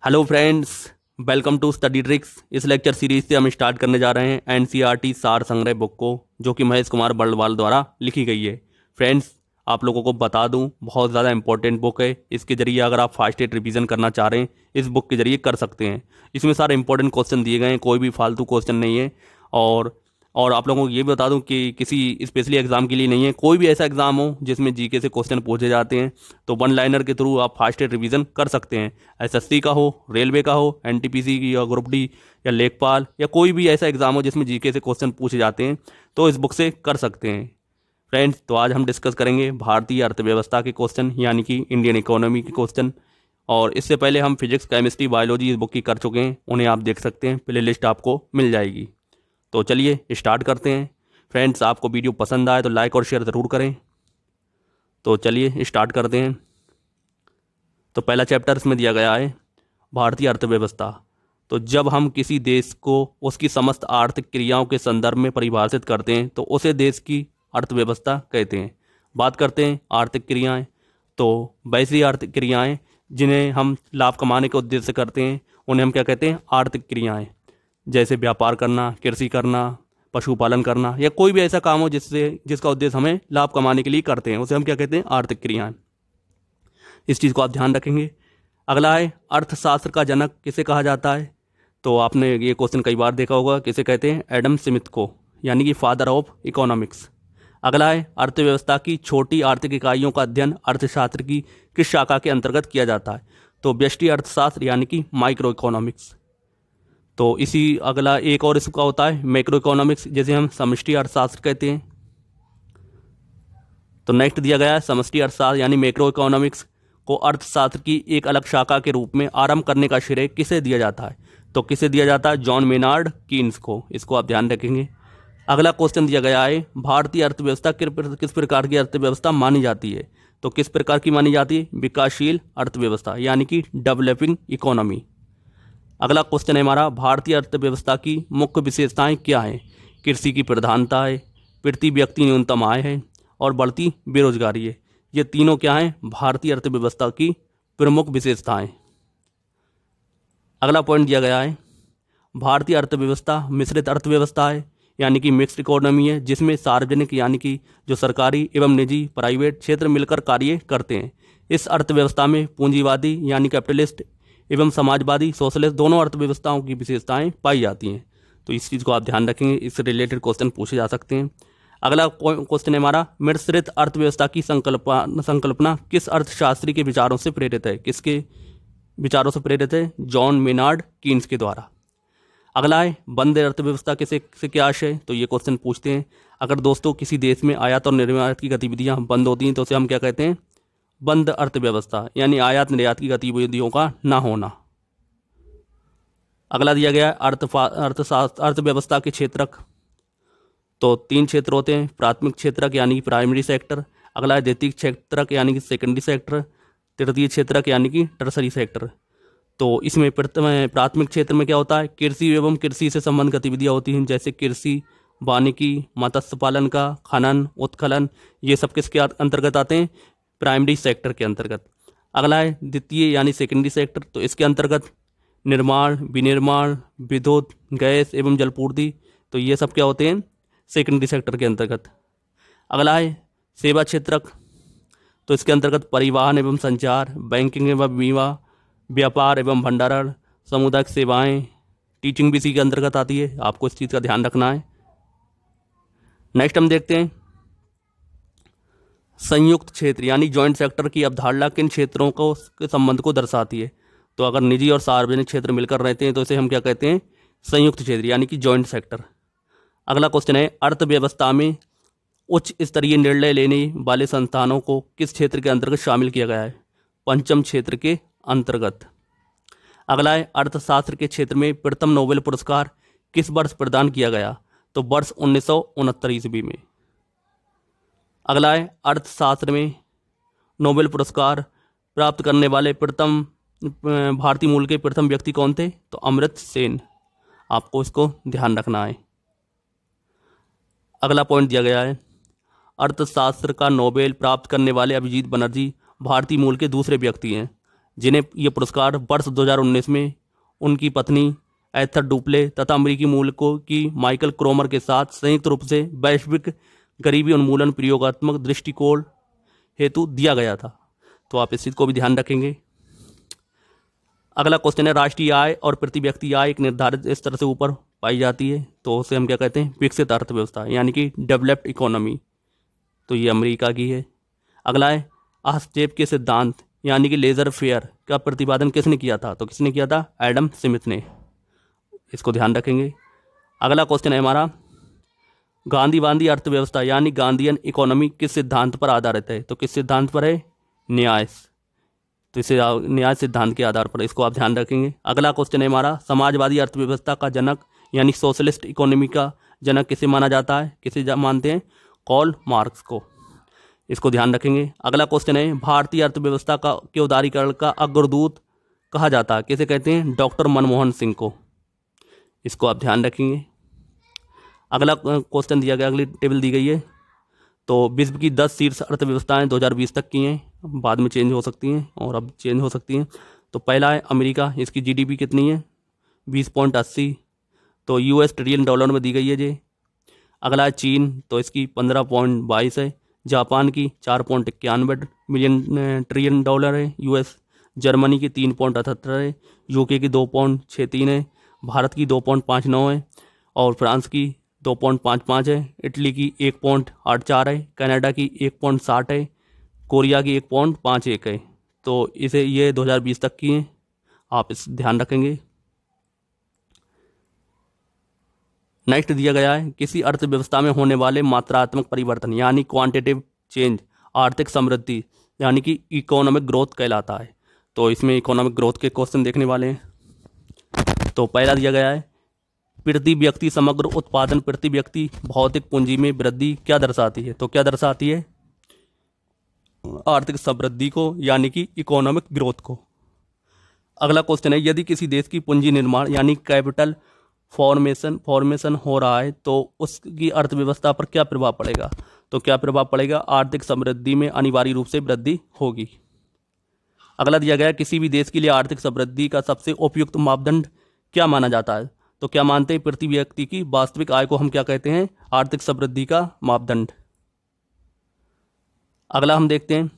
Hello friends, welcome to study tricks. इस lecture series से हम स्टार्ट करने जा रहे हैं एनसीईआरटी सार संग्रह बुक को, जो कि महेश कुमार बर्णवाल द्वारा लिखी गई है। फ्रेंड्स, आप लोगों को बता दूं, बहुत ज़्यादा इंपॉर्टेंट बुक है। इसके जरिए अगर आप फास्ट एड रिवीजन करना चाह रहे हैं, इस बुक के जरिए कर सकते हैं। इसमें सारे इंपॉर्टेंट क्वेश्चन दिए गए हैं, कोई भी फालतू क्वेश्चन नहीं है। और आप लोगों को ये भी बता दूं कि किसी स्पेशली एग्जाम के लिए नहीं है। कोई भी ऐसा एग्जाम हो जिसमें जीके से क्वेश्चन पूछे जाते हैं, तो वन लाइनर के थ्रू आप फास्ट एड रिवीजन कर सकते हैं। एसएससी का हो, रेलवे का हो, एनटीपीसी की या ग्रुप डी या लेखपाल या कोई भी ऐसा एग्जाम हो जिसमें जीके से क्वेश्चन पूछे जाते हैं, तो इस बुक से कर सकते हैं। फ्रेंड्स, तो आज हम डिस्कस करेंगे भारतीय अर्थव्यवस्था के क्वेश्चन, यानी कि इंडियन इकोनॉमी के क्वेश्चन। और इससे पहले हम फिजिक्स, केमिस्ट्री, बायोलॉजी इस बुक की कर चुके हैं, उन्हें आप देख सकते हैं। प्ले लिस्ट आपको मिल जाएगी। तो चलिए स्टार्ट करते हैं। फ्रेंड्स, आपको वीडियो पसंद आए तो लाइक और शेयर ज़रूर करें। तो चलिए स्टार्ट करते हैं। तो पहला चैप्टर इसमें दिया गया है भारतीय अर्थव्यवस्था। तो जब हम किसी देश को उसकी समस्त आर्थिक क्रियाओं के संदर्भ में परिभाषित करते हैं, तो उसे देश की अर्थव्यवस्था कहते हैं। बात करते हैं आर्थिक क्रियाएं। तो वैसी आर्थिक क्रियाएं जिन्हें हम लाभ कमाने के उद्देश्य से करते हैं, उन्हें हम क्या कहते हैं? आर्थिक क्रियाएं। जैसे व्यापार करना, कृषि करना, पशुपालन करना, या कोई भी ऐसा काम हो जिसका उद्देश्य हमें लाभ कमाने के लिए करते हैं, उसे हम क्या कहते हैं? आर्थिक क्रियाएं। इस चीज़ को आप ध्यान रखेंगे। अगला है अर्थशास्त्र का जनक किसे कहा जाता है? तो आपने ये क्वेश्चन कई बार देखा होगा। किसे कहते हैं? एडम स्मिथ को, यानी कि फादर ऑफ इकोनॉमिक्स। अगला है अर्थव्यवस्था की छोटी आर्थिक इकाइयों का अध्ययन अर्थशास्त्र की किस शाखा के अंतर्गत किया जाता है? तो व्यष्टि अर्थशास्त्र, यानी कि माइक्रो इकोनॉमिक्स। तो इसी अगला एक और इसका होता है मैक्रो इकोनॉमिक्स, जिसे हम समष्टि अर्थशास्त्र कहते हैं। तो नेक्स्ट दिया गया है समष्टि अर्थशास्त्र, यानी मैक्रो इकोनॉमिक्स को अर्थशास्त्र की एक अलग शाखा के रूप में आरंभ करने का श्रेय किसे दिया जाता है? तो किसे दिया जाता है? जॉन मेनार्ड कीन्स को। इसको आप ध्यान रखेंगे। अगला क्वेश्चन दिया गया है भारतीय अर्थव्यवस्था किस प्रकार की अर्थव्यवस्था मानी जाती है? तो किस प्रकार की मानी जाती है? विकासशील अर्थव्यवस्था, यानी कि डेवलपिंग इकोनॉमी। अगला क्वेश्चन है हमारा भारतीय अर्थव्यवस्था की मुख्य विशेषताएं क्या हैं? कृषि की प्रधानता है, प्रति व्यक्ति न्यूनतम आय है, और बढ़ती बेरोजगारी है। ये तीनों क्या हैं? भारतीय अर्थव्यवस्था की प्रमुख विशेषताएं। अगला पॉइंट दिया गया है भारतीय अर्थव्यवस्था मिश्रित अर्थव्यवस्था है, यानी कि मिक्स्ड इकोनॉमी है, जिसमें सार्वजनिक, यानी कि जो सरकारी एवं निजी प्राइवेट क्षेत्र मिलकर कार्य करते हैं। इस अर्थव्यवस्था में पूंजीवादी, यानी कैपिटलिस्ट, एवं समाजवादी, सोशलिस्ट, दोनों अर्थव्यवस्थाओं की विशेषताएं पाई जाती हैं। तो इस चीज़ को आप ध्यान रखेंगे। इससे रिलेटेड क्वेश्चन पूछे जा सकते हैं। अगला क्वेश्चन है हमारा मिश्रित अर्थव्यवस्था की संकल्पना किस अर्थशास्त्री के विचारों से प्रेरित है? किसके विचारों से प्रेरित है? जॉन मेनार्ड कीन्स के द्वारा। अगला है बंद अर्थव्यवस्था किसे से क्या आशय है? तो ये क्वेश्चन पूछते हैं। अगर दोस्तों किसी देश में आयात और निर्यात की गतिविधियां बंद होती हैं, तो उसे हम क्या कहते हैं? बंद अर्थव्यवस्था, यानी आयात निर्यात की गतिविधियों का ना होना। अगला दिया गया है अर्थव्यवस्था के क्षेत्रक। तो 3 क्षेत्र होते हैं। प्राथमिक क्षेत्रक, यानी कि प्राइमरी सेक्टर। अगला है द्वितीय क्षेत्रक, यानी कि सेकेंडरी सेक्टर। तृतीय क्षेत्रक, यानी कि टर्सरी सेक्टर। तो इसमें प्राथमिक क्षेत्र में क्या होता है? कृषि एवं कृषि से संबंध गतिविधियाँ होती हैं, जैसे कृषि, वानिकी, मत्स्य पालन का, खनन, उत्खनन, ये सब किसके अंतर्गत आते हैं? प्राइमरी सेक्टर के अंतर्गत। अगला है द्वितीय, यानी सेकेंडरी सेक्टर। तो इसके अंतर्गत निर्माण, विनिर्माण, विद्युत, गैस एवं जलपूर्ति, तो ये सब क्या होते हैं? सेकेंडरी सेक्टर के अंतर्गत। अगला है सेवा क्षेत्रक। तो इसके अंतर्गत परिवहन एवं संचार, बैंकिंग एवं बीमा, व्यापार एवं भंडारण, सामुदायिक सेवाएं, टीचिंग भी इसी के अंतर्गत आती है। आपको इस चीज़ का ध्यान रखना है। नेक्स्ट हम देखते हैं संयुक्त क्षेत्र, यानी जॉइंट सेक्टर की अवधारणा किन क्षेत्रों को के संबंध को दर्शाती है? तो अगर निजी और सार्वजनिक क्षेत्र मिलकर रहते हैं, तो इसे हम क्या कहते हैं? संयुक्त क्षेत्र, यानी कि जॉइंट सेक्टर। अगला क्वेश्चन है अर्थव्यवस्था में उच्च स्तरीय निर्णय लेने वाले संस्थानों को किस क्षेत्र के अंतर्गत शामिल किया गया है? पंचम क्षेत्र के अंतर्गत। अगला है अर्थशास्त्र के क्षेत्र में प्रथम नोबेल पुरस्कार किस वर्ष प्रदान किया गया? तो वर्ष 1969 ईस्वी में। अगला है अर्थशास्त्र में नोबेल पुरस्कार प्राप्त करने वाले प्रथम भारतीय मूल के प्रथम व्यक्ति कौन थे? तो अमर्त्य सेन। आपको इसको ध्यान रखना है। अगला पॉइंट दिया गया है अर्थशास्त्र का नोबेल प्राप्त करने वाले अभिजीत बनर्जी भारतीय मूल के दूसरे व्यक्ति हैं। जिन्हें ये पुरस्कार वर्ष 2019 में उनकी पत्नी एस्थर डुप्ले तथा अमेरिकी मूल की माइकल क्रोमर के साथ संयुक्त रूप से वैश्विक गरीबी उन्मूलन प्रयोगात्मक दृष्टिकोण हेतु दिया गया था। तो आप इस चीज़ को भी ध्यान रखेंगे। अगला क्वेश्चन है, राष्ट्रीय आय और प्रति व्यक्ति आय एक निर्धारित स्तर से ऊपर पाई जाती है तो उसे हम क्या कहते हैं, विकसित अर्थव्यवस्था यानी कि डेवलप्ड इकोनॉमी। तो ये अमेरिका की है। अगला है, हस्तक्षेप के सिद्धांत यानी कि लेजर फेयर का प्रतिपादन किसने किया था? तो किसने किया था? एडम स्मिथ ने। इसको ध्यान रखेंगे। अगला क्वेश्चन है हमारा, गांधीवादी अर्थव्यवस्था यानी गांधीयन इकोनॉमी किस सिद्धांत पर आधारित है? तो किस सिद्धांत पर है? न्याय। तो इसे न्याय सिद्धांत के आधार पर, इसको आप ध्यान रखेंगे। अगला क्वेश्चन है हमारा, समाजवादी अर्थव्यवस्था का जनक यानी सोशलिस्ट इकोनॉमी का जनक किसे माना जाता है? किसे मानते हैं? कार्ल मार्क्स को। इसको ध्यान रखेंगे। अगला क्वेश्चन है, भारतीय अर्थव्यवस्था के उदारीकरण का अग्रदूत कहा जाता है, किसे कहते हैं? डॉक्टर मनमोहन सिंह को। इसको आप ध्यान रखेंगे। अगला क्वेश्चन दिया गया, अगली टेबल दी गई है। तो विश्व की 10 शीर्ष अर्थव्यवस्थाएं 2020 तक की हैं, बाद में चेंज हो सकती हैं और अब चेंज हो सकती हैं। तो पहला है अमेरिका, इसकी जीडीपी कितनी है? 20.80। तो यूएस ट्रिलियन डॉलर में दी गई है ये। अगला है चीन, तो इसकी 15.22 है। जापान की 4.91 मिलियन ट्रिलियन डॉलर है यूएस। जर्मनी की 3.78 है। यूके की 2.63 है। भारत की 2.59 है और फ्रांस की 2.55 है। इटली की 1.84 है। कनाडा की 1.60 है। कोरिया की 1.51 है। तो इसे ये 2020 तक की हैं, आप इस ध्यान रखेंगे। नेक्स्ट दिया गया है, किसी अर्थव्यवस्था में होने वाले मात्रात्मक परिवर्तन यानी क्वांटिटेटिव चेंज आर्थिक समृद्धि यानी कि इकोनॉमिक ग्रोथ कहलाता है। तो इसमें इकोनॉमिक ग्रोथ के क्वेश्चन देखने वाले हैं। तो पहला दिया गया है, प्रति व्यक्ति समग्र उत्पादन प्रति व्यक्ति भौतिक पूंजी में वृद्धि क्या दर्शाती है? तो क्या दर्शाती है? आर्थिक समृद्धि को यानी कि इकोनॉमिक ग्रोथ को। अगला क्वेश्चन है, यदि किसी देश की पूंजी निर्माण यानी कैपिटल फॉर्मेशन हो रहा है तो उसकी अर्थव्यवस्था पर क्या प्रभाव पड़ेगा? तो क्या प्रभाव पड़ेगा? आर्थिक समृद्धि में अनिवार्य रूप से वृद्धि होगी। अगला दिया गया, किसी भी देश के लिए आर्थिक समृद्धि का सबसे उपयुक्त मापदंड क्या माना जाता है? तो क्या मानते हैं? प्रति व्यक्ति की वास्तविक आय को हम क्या कहते हैं? आर्थिक समृद्धि का मापदंड। अगला हम देखते हैं,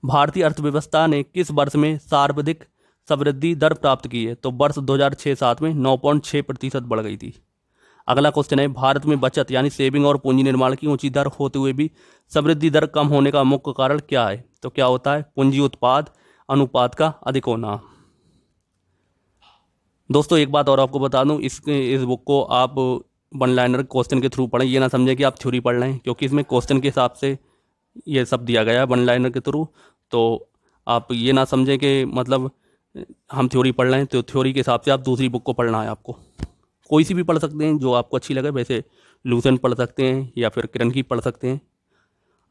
भारतीय अर्थव्यवस्था ने किस वर्ष में सर्वाधिक समृद्धि दर प्राप्त की है? तो वर्ष 2006-07 में 9.6% बढ़ गई थी। अगला क्वेश्चन है, भारत में बचत यानी सेविंग और पूंजी निर्माण की ऊंची दर होते हुए भी समृद्धि दर कम होने का मुख्य कारण क्या है? तो क्या होता है? पूंजी उत्पाद अनुपात का अधिक होना। दोस्तों एक बात और आपको बता दूं, इस बुक को आप वन लाइनर क्वेश्चन के थ्रू पढ़ें, ये ना समझें कि आप थ्योरी पढ़ रहे हैं, क्योंकि इसमें क्वेश्चन के हिसाब से ये सब दिया गया है वन लाइनर के थ्रू। तो आप ये ना समझें कि मतलब हम थ्योरी पढ़ रहे हैं, तो थ्योरी के हिसाब से आप दूसरी बुक को पढ़ना है। आपको कोई सी भी पढ़ सकते हैं जो आपको अच्छी लगे, वैसे लूसेंट पढ़ सकते हैं या फिर किरण की पढ़ सकते हैं।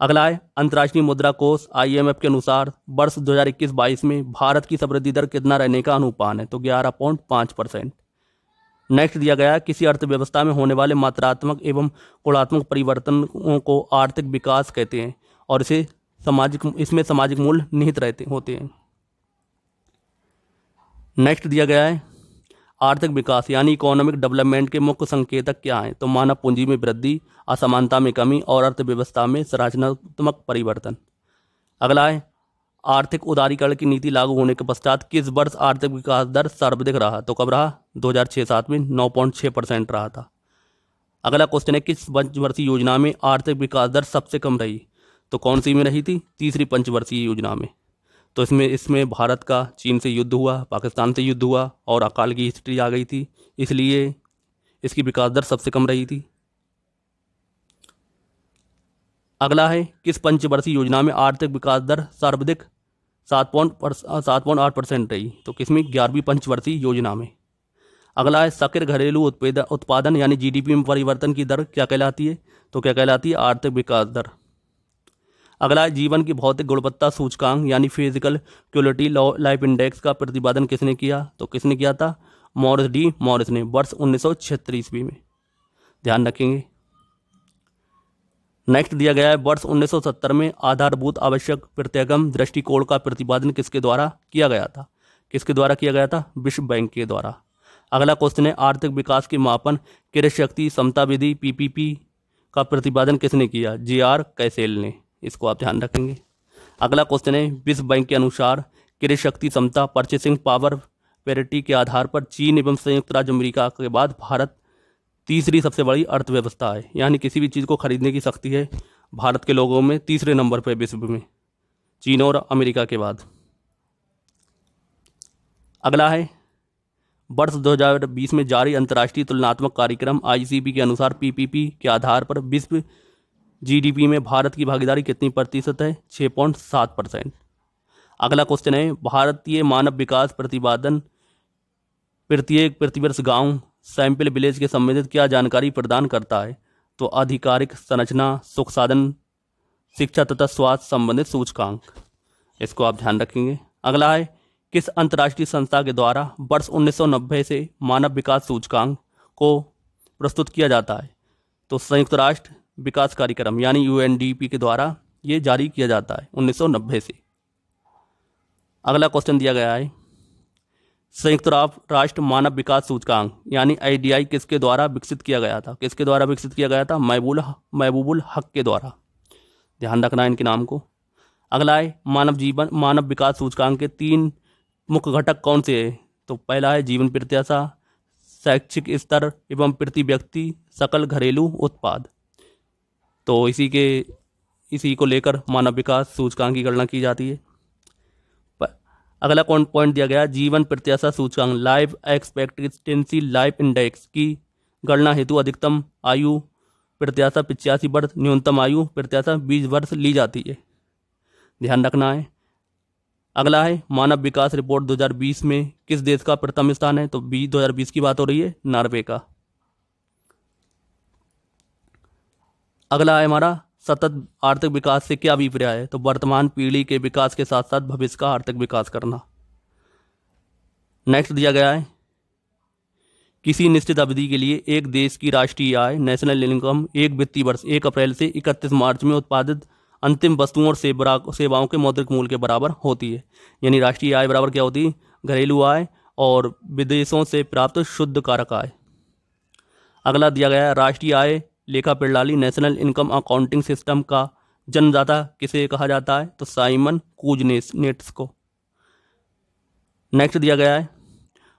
अगला है, अंतर्राष्ट्रीय मुद्रा कोष IMF के अनुसार वर्ष 2021-22 में भारत की समृद्धि दर कितना रहने का अनुमान है? तो 11.5%। नेक्स्ट दिया गया, किसी अर्थव्यवस्था में होने वाले मात्रात्मक एवं गुणात्मक परिवर्तनों को आर्थिक विकास कहते हैं और इसमें सामाजिक मूल्य निहित होते हैं। नेक्स्ट दिया गया है, आर्थिक विकास यानी इकोनॉमिक डेवलपमेंट के मुख्य संकेतक क्या हैं? तो मानव पूंजी में वृद्धि, असमानता में कमी और अर्थव्यवस्था में संरचनात्मक परिवर्तन। अगला है, आर्थिक उदारीकरण की नीति लागू होने के पश्चात किस वर्ष आर्थिक विकास दर सर्वाधिक रहा? तो कब रहा? 2006-07 में 9.6% रहा था। अगला क्वेश्चन है, किस पंचवर्षीय योजना में आर्थिक विकास दर सबसे कम रही? तो कौन सी में रही थी? तीसरी पंचवर्षीय योजना में। तो इसमें भारत का चीन से युद्ध हुआ, पाकिस्तान से युद्ध हुआ और अकाल की हिस्ट्री आ गई थी, इसलिए इसकी विकास दर सबसे कम रही थी। अगला है, किस पंचवर्षीय योजना में आर्थिक विकास दर सर्वाधिक 7.8% रही? तो किसमें? 11वीं पंचवर्षीय योजना में। अगला है, सकल घरेलू उत्पादन यानी GDP में परिवर्तन की दर क्या कहलाती है? तो क्या कहलाती है? आर्थिक विकास दर। अगला है, जीवन की भौतिक गुणवत्ता सूचकांक यानी फिजिकल क्वालिटी लाइफ इंडेक्स का प्रतिपादन किसने किया? तो किसने किया था? मॉरिस ने वर्ष 1976 ईस्वी में। ध्यान रखेंगे। नेक्स्ट दिया गया है वर्ष 1970 में आधारभूत आवश्यक प्रत्यगम दृष्टिकोण का प्रतिपादन किसके द्वारा किया गया था? किसके द्वारा किया गया था? विश्व बैंक के द्वारा। अगला क्वेश्चन है आर्थिक विकास के मापन क्रय शक्ति समता विधि पीपीपी का प्रतिपादन किसने किया? जे.आर. कैसेल ने। इसको आप ध्यान रखेंगे। अगला क्वेश्चन है विश्व बैंक के अनुसार क्रय शक्ति समता परचेसिंग पावर पैरिटी के आधार पर चीन एवं संयुक्त राज्य अमेरिका के बाद भारत तीसरी सबसे बड़ी अर्थव्यवस्था है, यानी किसी भी चीज़ को खरीदने की शक्ति है भारत के लोगों में तीसरे नंबर पर विश्व में, चीन और अमेरिका के बाद। अगला है वर्ष 2020 में जारी अंतर्राष्ट्रीय तुलनात्मक कार्यक्रम आईसीपी के अनुसार पीपीपी के आधार पर विश्व जीडीपी में भारत की भागीदारी कितनी प्रतिशत है? 6.7%। अगला क्वेश्चन है भारतीय मानव विकास प्रतिपादन प्रत्येक प्रतिवर्ष गांव सैंपल विलेज के संबंधित क्या जानकारी प्रदान करता है? तो आधिकारिक संरचना, सुख साधन, शिक्षा तथा स्वास्थ्य संबंधित सूचकांक। इसको आप ध्यान रखेंगे। अगला है किस अंतर्राष्ट्रीय संस्था के द्वारा वर्ष 1990 से मानव विकास सूचकांक को प्रस्तुत किया जाता है? तो संयुक्त राष्ट्र विकास कार्यक्रम यानी यूएनडीपी के द्वारा ये जारी किया जाता है 1990 से। अगला क्वेश्चन दिया गया है संयुक्त राष्ट्र मानव विकास सूचकांक यानी आईडीआई किसके द्वारा विकसित किया गया था? किसके द्वारा विकसित किया गया था? महबूबुल हक के द्वारा। ध्यान रखना है इनके नाम को। अगला है मानव विकास सूचकांक के 3 मुख्य घटक कौन से हैं? तो पहला है जीवन प्रत्याशा, शैक्षिक स्तर एवं प्रति व्यक्ति सकल घरेलू उत्पाद। तो इसी को लेकर मानव विकास सूचकांक की गणना की जाती है। अगला कौन पॉइंट दिया गया जीवन प्रत्याशा सूचकांक लाइफ एक्सपेक्टेंसी लाइफ इंडेक्स की गणना हेतु अधिकतम आयु प्रत्याशा 85 वर्ष, न्यूनतम आयु प्रत्याशा 20 वर्ष ली जाती है। ध्यान रखना है। अगला है मानव विकास रिपोर्ट 2020 में किस देश का प्रथम स्थान है? तो 2020 की बात हो रही है नॉर्वे का। अगला है हमारा सतत आर्थिक विकास से क्या अभिप्राय है? तो वर्तमान पीढ़ी के विकास के साथ साथ भविष्य का आर्थिक विकास करना। नेक्स्ट दिया गया है किसी निश्चित अवधि के लिए एक देश की राष्ट्रीय आय नेशनल इनकम एक वित्तीय वर्ष 1 अप्रैल से 31 मार्च में उत्पादित अंतिम वस्तुओं और सेवाओं के मौद्रिक मूल्य के बराबर होती है। यानी राष्ट्रीय आय बराबर क्या होती है? घरेलू आय और विदेशों से प्राप्त शुद्ध कारक आय। अगला दिया गया है राष्ट्रीय आय लेखा प्रणाली नेशनल इनकम अकाउंटिंग सिस्टम का जन्मदाता किसे कहा जाता है? तो साइमन कूजनेट्स को। नेक्स्ट दिया गया है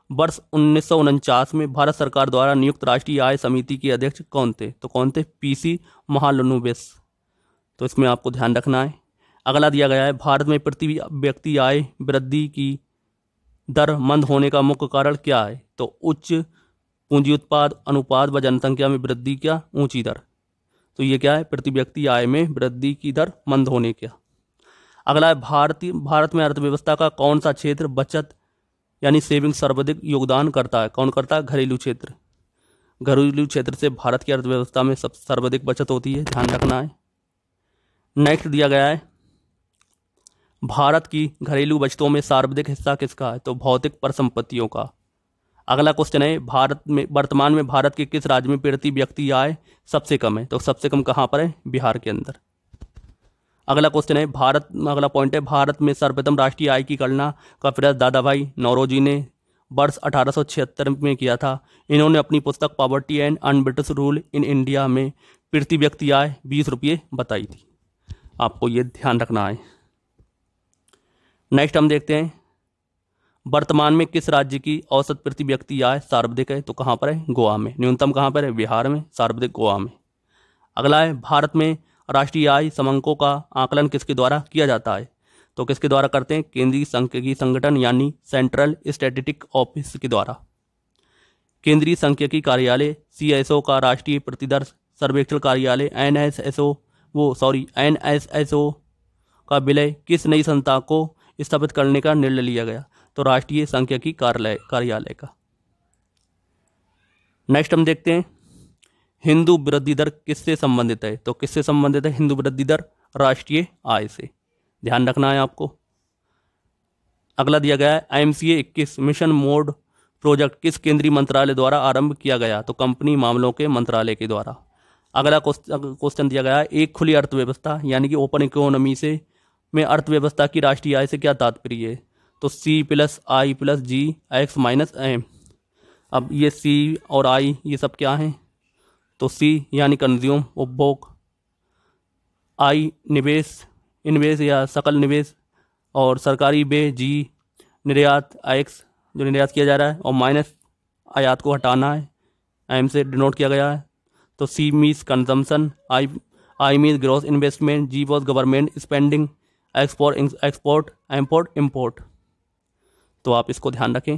वर्ष 1949 में भारत सरकार द्वारा नियुक्त राष्ट्रीय आय समिति के अध्यक्ष कौन थे? तो कौन थे? पीसी महालनोबिस। तो इसमें आपको ध्यान रखना है। अगला दिया गया है भारत में प्रति व्यक्ति आय वृद्धि की दर मंद होने का मुख्य कारण क्या है? तो उच्च पूंजी उत्पाद अनुपात व जनसंख्या में वृद्धि क्या ऊंची दर। तो ये क्या है? प्रति व्यक्ति आय में वृद्धि की दर मंद होने क्या। अगला है भारत में अर्थव्यवस्था का कौन सा क्षेत्र बचत यानी सेविंग सर्वाधिक योगदान करता है? कौन करता है? घरेलू क्षेत्र। घरेलू क्षेत्र से भारत की अर्थव्यवस्था में सर्वाधिक बचत होती है। ध्यान रखना है। नेक्स्ट दिया गया है भारत की घरेलू बचतों में सर्वाधिक हिस्सा किसका है? तो भौतिक परिसंपत्तियों का। अगला क्वेश्चन है वर्तमान में भारत के किस राज्य में प्रति व्यक्ति आय सबसे कम है? तो सबसे कम कहाँ पर है? बिहार के अंदर। अगला क्वेश्चन है अगला पॉइंट है भारत में सर्वप्रथम राष्ट्रीय आय की गणना का प्रयास दादा भाई नौरोजी ने वर्ष 1876 में किया था। इन्होंने अपनी पुस्तक poverty and un-British rule in India में प्रति व्यक्ति आय 20 रुपये बताई थी। आपको ये ध्यान रखना है। नेक्स्ट हम देखते हैं वर्तमान में किस राज्य की औसत प्रति व्यक्ति आय सर्वाधिक है? तो कहाँ पर है? गोवा में। न्यूनतम कहाँ पर है? बिहार में। सर्वाधिक गोवा में। अगला है भारत में राष्ट्रीय आय समंकों का आकलन किसके द्वारा किया जाता है? तो किसके द्वारा करते हैं? केंद्रीय सांख्यिकी संगठन यानी सेंट्रल स्टैटिस्टिक ऑफिस के द्वारा। केंद्रीय सांख्यिकी कार्यालय CSO का राष्ट्रीय प्रतिदर सर्वेक्षण कार्यालय NSSO का विलय किस नई संस्था को स्थापित करने का निर्णय लिया गया? तो राष्ट्रीय सांख्यिकी कार्यालय का। नेक्स्ट हम देखते हैं हिंदू वृद्धि दर किससे संबंधित है? तो किससे संबंधित है हिंदू वृद्धि दर? राष्ट्रीय आय से। ध्यान रखना है आपको। अगला दिया गया है IMCA 21 मिशन मोड प्रोजेक्ट किस केंद्रीय मंत्रालय द्वारा आरंभ किया गया? तो कंपनी मामलों के मंत्रालय के द्वारा। अगला क्वेश्चन दिया गया है, एक खुली अर्थव्यवस्था यानी कि ओपन इकोनॉमी से में अर्थव्यवस्था की राष्ट्रीय आय से क्या तात्पर्य है? तो C+I+G(x-m). अब ये C और I ये सब क्या हैं? तो C यानी कंज्यूम उपभोग, I निवेश इन्वेस या सकल निवेश, और सरकारी व्यय G निर्यात, X जो निर्यात किया जा रहा है, और माइनस आयात को हटाना है, M से डिनोट किया गया है। तो C means consumption, I means gross investment, G was government spending, export import. तो आप इसको ध्यान रखें।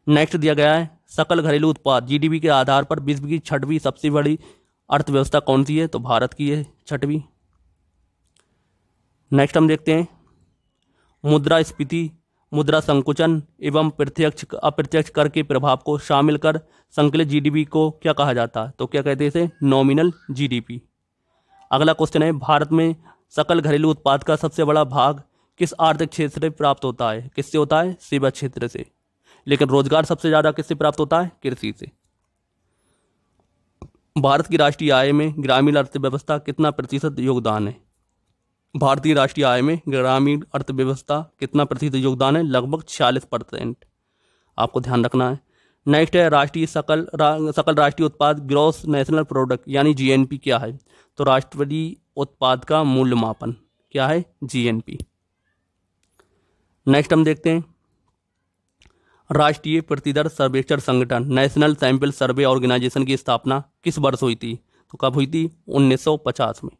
नेक्स्ट दिया गया है, सकल घरेलू उत्पाद GDP के आधार पर विश्व की 6वीं सबसे बड़ी अर्थव्यवस्था कौन सी है? तो भारत की है 6वीं। नेक्स्ट हम देखते हैं, मुद्रास्फीति, मुद्रा संकुचन एवं प्रत्यक्ष अप्रत्यक्ष कर के प्रभाव को शामिल कर संकलित GDP को क्या कहा जाता है? तो क्या कहते हैं इसे? Nominal GDP। अगला क्वेश्चन है, भारत में सकल घरेलू उत्पाद का सबसे बड़ा भाग किस आर्थिक क्षेत्र से प्राप्त होता है? किससे होता है? सेवा क्षेत्र से। लेकिन रोजगार सबसे ज़्यादा किससे प्राप्त होता है? कृषि से। भारत की राष्ट्रीय आय में ग्रामीण अर्थव्यवस्था कितना प्रतिशत योगदान है? भारतीय राष्ट्रीय आय में ग्रामीण अर्थव्यवस्था कितना प्रतिशत योगदान है? लगभग 46%। आपको ध्यान रखना है। नेक्स्ट है, राष्ट्रीय सकल राष्ट्रीय उत्पाद ग्रॉस नेशनल प्रोडक्ट यानी GNP क्या है? तो राष्ट्रीय उत्पाद का मूल्य मापन क्या है? GNP। नेक्स्ट हम देखते हैं, राष्ट्रीय प्रतिदर सर्वेक्षण संगठन नेशनल सैंपल सर्वे ऑर्गेनाइजेशन की स्थापना किस वर्ष हुई थी? तो कब हुई थी? 1950 में।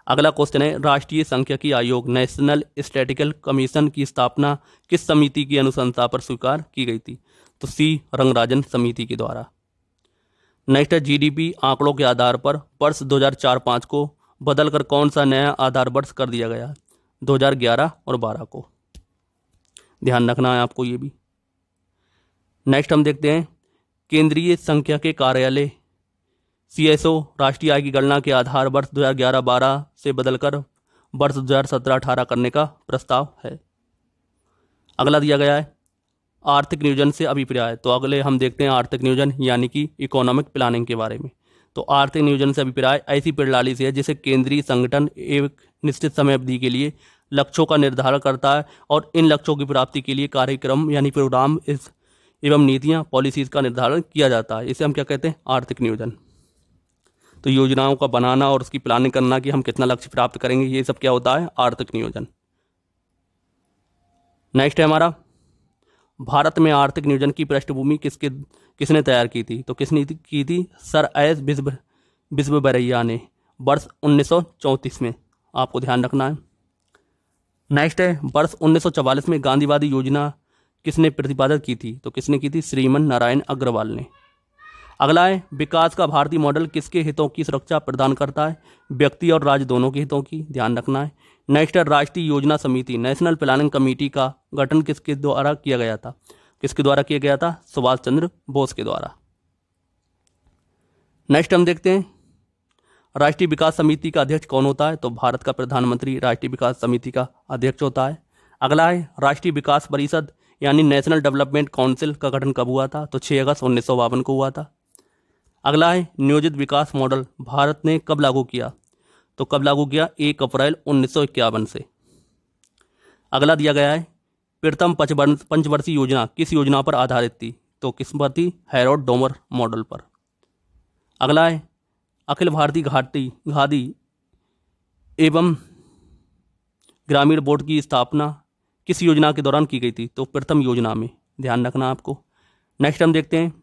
अगला क्वेश्चन है, राष्ट्रीय सांख्यिकी आयोग नेशनल स्टैटिस्टिकल कमीशन की स्थापना किस समिति की अनुशंसा पर स्वीकार की गई थी? तो C रंगराजन समिति के द्वारा। नेक्स्ट है, GDP आंकड़ों के आधार पर वर्ष 2004-05 को बदलकर कौन सा नया आधार वर्ष कर दिया गया? 2011 और 12 को। ध्यान रखना है आपको ये भी। नेक्स्ट हम देखते हैं, केंद्रीय सांख्यिकी कार्यालय CSO राष्ट्रीय आय की गणना के आधार वर्ष 2011-12 से बदलकर वर्ष 2017-18 करने का प्रस्ताव है। अगला दिया गया है, आर्थिक नियोजन से अभिप्राय। तो अगले हम देखते हैं आर्थिक नियोजन यानी कि इकोनॉमिक प्लानिंग के बारे में। तो आर्थिक नियोजन से अभिप्राय ऐसी प्रणाली से है जिसे केंद्रीय संगठन एक निश्चित समय अवधि के लिए लक्ष्यों का निर्धारण करता है और इन लक्ष्यों की प्राप्ति के लिए कार्यक्रम यानी प्रोग्राम एवं नीतियाँ पॉलिसीज़ का निर्धारण किया जाता है। इसे हम क्या कहते हैं? आर्थिक नियोजन। तो योजनाओं का बनाना और उसकी प्लानिंग करना कि हम कितना लक्ष्य प्राप्त करेंगे, ये सब क्या होता है? आर्थिक नियोजन। नेक्स्ट है हमारा, भारत में आर्थिक नियोजन की पृष्ठभूमि किसने तैयार की थी? तो किसने की थी? सर एस विश्वेश्वरैया ने वर्ष 1934 में। आपको ध्यान रखना है। नेक्स्ट है, वर्ष 1944 में गांधीवादी योजना किसने प्रतिपादित की थी? तो किसने की थी? श्रीमन नारायण अग्रवाल ने। अगला है, विकास का भारतीय मॉडल किसके हितों की सुरक्षा प्रदान करता है? व्यक्ति और राज्य दोनों के हितों की। ध्यान रखना है। नेक्स्ट है, राष्ट्रीय योजना समिति नेशनल प्लानिंग कमेटी का गठन किसके द्वारा किया गया था? किसके द्वारा किया गया था? सुभाष चंद्र बोस के द्वारा। नेक्स्ट हम देखते हैं, राष्ट्रीय विकास समिति का अध्यक्ष कौन होता है? तो भारत का प्रधानमंत्री राष्ट्रीय विकास समिति का अध्यक्ष होता है। अगला है, राष्ट्रीय विकास परिषद यानी नेशनल डेवलपमेंट काउंसिल का गठन कब हुआ था? तो 6 अगस्त 1952 को हुआ था। अगला है, नियोजित विकास मॉडल भारत ने कब लागू किया? तो कब लागू किया? 1 अप्रैल 1951 से। अगला दिया गया है, प्रथम पंचवर्षीय योजना किस योजना पर आधारित थी? तो किस पर थी? हैरोल्ड डोमर मॉडल पर। अगला है, अखिल भारतीय खादी एवं ग्रामीण बोर्ड की स्थापना किस योजना के दौरान की गई थी? तो प्रथम योजना में। ध्यान रखना आपको। नेक्स्ट हम देखते हैं,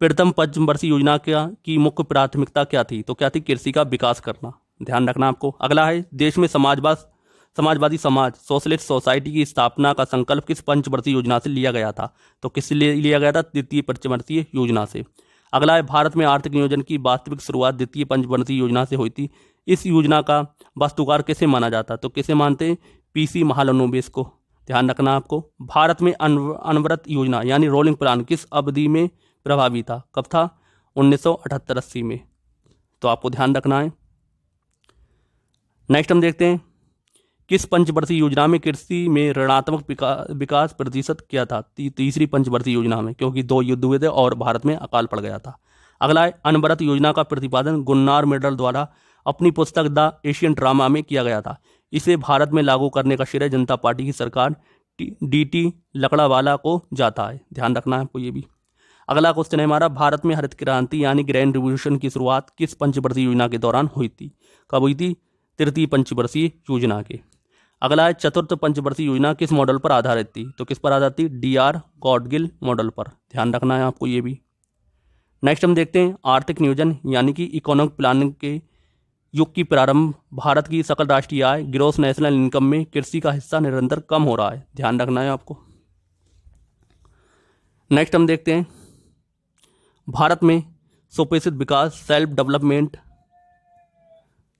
प्रथम पंचवर्षीय योजना की मुख्य प्राथमिकता क्या थी? तो क्या थी? कृषि का विकास करना। ध्यान रखना आपको। अगला है, देश में समाजवादी समाज सोशलिस्ट सोसाइटी की स्थापना का संकल्प किस पंचवर्षीय योजना से लिया गया था? तो किससे लिया गया था? द्वितीय पंचवर्षीय योजना से। अगला है, भारत में आर्थिक नियोजन की वास्तविक शुरुआत द्वितीय पंचवर्षीय योजना से हुई थी। इस योजना का वास्तुकार किसे माना जाता? तो किसे मानते हैं? PC महालनोबिस को। ध्यान रखना आपको। भारत में अनवरत योजना यानी रोलिंग प्लान किस अवधि में प्रभावी था? कब था? 1978-80 में। तो आपको ध्यान रखना है। नेक्स्ट हम देखते हैं, किस पंचवर्षीय योजना में कृषि में ऋणात्मक विकास प्रतिशत क्या था? तीसरी पंचवर्षीय योजना में, क्योंकि 2 युद्ध हुए थे और भारत में अकाल पड़ गया था। अगला है अनवरत योजना का प्रतिपादन गुन्नार मेडल द्वारा अपनी पुस्तक द एशियन ड्रामा में किया गया था। इसे भारत में लागू करने का श्रेय जनता पार्टी की सरकार DT लकड़ावाला को जाता है, ध्यान रखना है आपको ये भी। अगला क्वेश्चन है हमारा, भारत में हरित क्रांति यानी ग्रीन रिवॉल्यूशन की शुरुआत किस पंचवर्षीय योजना के दौरान हुई थी? कब हुई थी? तृतीय पंचवर्षीय योजना के। अगला है चतुर्थ पंचवर्षीय योजना किस मॉडल पर आधारित थी? तो किस पर आधारित थी? DR गॉडगिल मॉडल पर, ध्यान रखना है आपको ये भी। नेक्स्ट हम देखते हैं आर्थिक नियोजन यानी कि इकोनॉमिक प्लानिंग के युग की प्रारंभ। भारत की सकल राष्ट्रीय आय ग्रॉस नेशनल इनकम में कृषि का हिस्सा निरंतर कम हो रहा है, ध्यान रखना है आपको। नेक्स्ट हम देखते हैं भारत में सुपोषित विकास सेल्फ डेवलपमेंट।